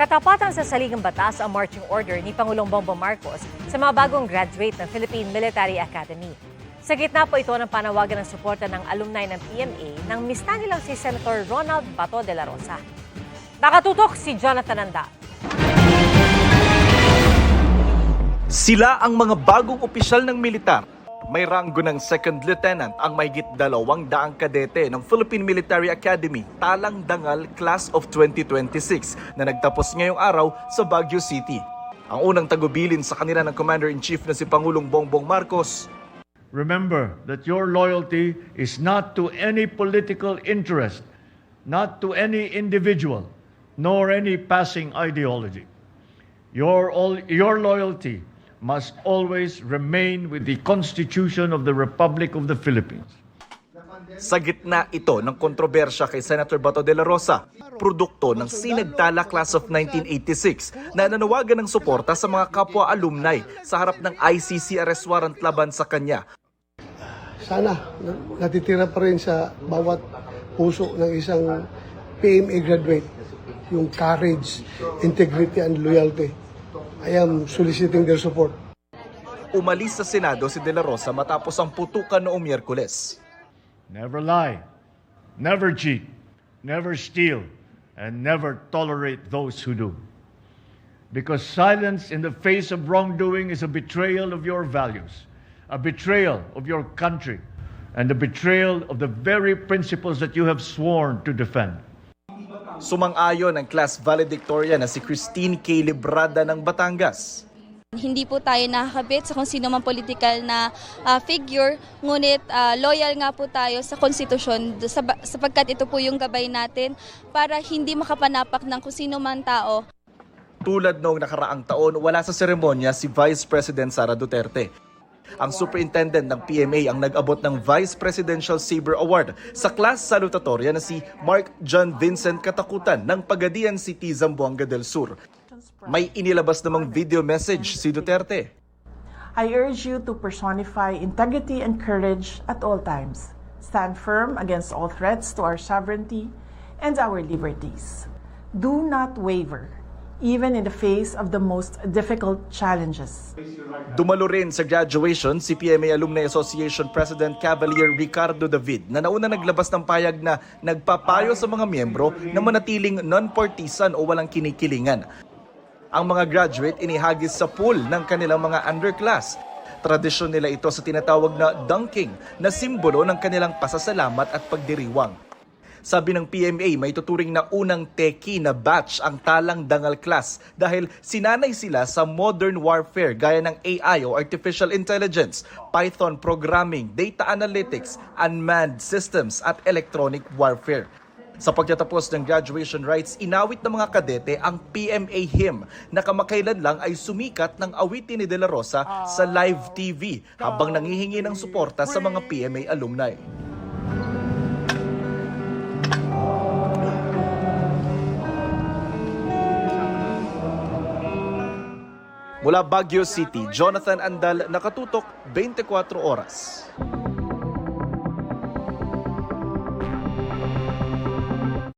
Katapatan sa saligang batas ang marching order ni Pangulong Bongbong Marcos sa mga bagong graduate ng Philippine Military Academy. Sa gitna po ito ng panawagan ng suporta ng alumni ng PMA nang mista nilang si Senator Ronald Bato de la Rosa. Nakatutok si Jonathan Andal. Sila ang mga bagong opisyal ng militar. May ranggo ng second lieutenant ang mahigit 200 kadete ng Philippine Military Academy, Talang Dangal Class of 2026 na nagtapos ngayong araw sa Baguio City. Ang unang tagubilin sa kanila ng Commander-in-Chief na si Pangulong Bongbong Marcos. Remember that your loyalty is not to any political interest, not to any individual, nor any passing ideology. Your loyalty must always remain with the Constitution of the Republic of the Philippines. Sa gitna ito ng kontrobersya kay Senator Bato de la Rosa, produkto ng Sinagtala Class of 1986 na nanawagan ng suporta sa mga kapwa alumni sa harap ng ICC arrest warrant laban sa kanya. Sana natitira pa rin sa bawat puso ng isang PMA graduate yung courage, integrity, and loyalty. I am soliciting their support. Umalis sa Senado si De La Rosa matapos ang putukan noong Miyerkules. Never lie, never cheat, never steal, and never tolerate those who do. Because silence in the face of wrongdoing is a betrayal of your values, a betrayal of your country, and a betrayal of the very principles that you have sworn to defend. Sumang-ayon ang class valedictorian na si Christine K. Librada ng Batangas. Hindi po tayo nakakabit sa kung sino man political na figure, ngunit loyal nga po tayo sa konstitusyon sapagkat ito po yung gabay natin para hindi makapanapak ng kung sino man tao. Tulad noong nakaraang taon, wala sa seremonya si Vice President Sara Duterte. Ang superintendent ng PMA ang nag-abot ng Vice Presidential Sabre Award sa class salutatorya na si Mark John Vincent Katakutan ng Pagadian City, Zamboanga del Sur. May inilabas namang video message si Duterte. I urge you to personify integrity and courage at all times. Stand firm against all threats to our sovereignty and our liberties. Do not waver, even in the face of the most difficult challenges. Dumalo rin sa graduation si PMA Alumni Association President Cavalier Ricardo David na nauna naglabas ng payag na nagpapayo sa mga miyembro na manatiling non-partisan o walang kinikilingan. Ang mga graduate inihagis sa pool ng kanilang mga underclass. Tradisyon nila ito sa tinatawag na dunking na simbolo ng kanilang pasasalamat at pagdiriwang. Sabi ng PMA, may tuturing na unang teki na batch ang Talang Dangal class dahil sinanay sila sa modern warfare gaya ng AI o Artificial Intelligence, Python programming, data analytics, unmanned systems at electronic warfare. Sa pagtatapos ng graduation rites, inawit ng mga kadete ang PMA hymn na kamakailan lang ay sumikat ng awitin ni De La Rosa sa live TV habang nangihingi ng suporta sa mga PMA alumni. Mula Baguio City, Jonathan Andal, nakatutok 24 oras.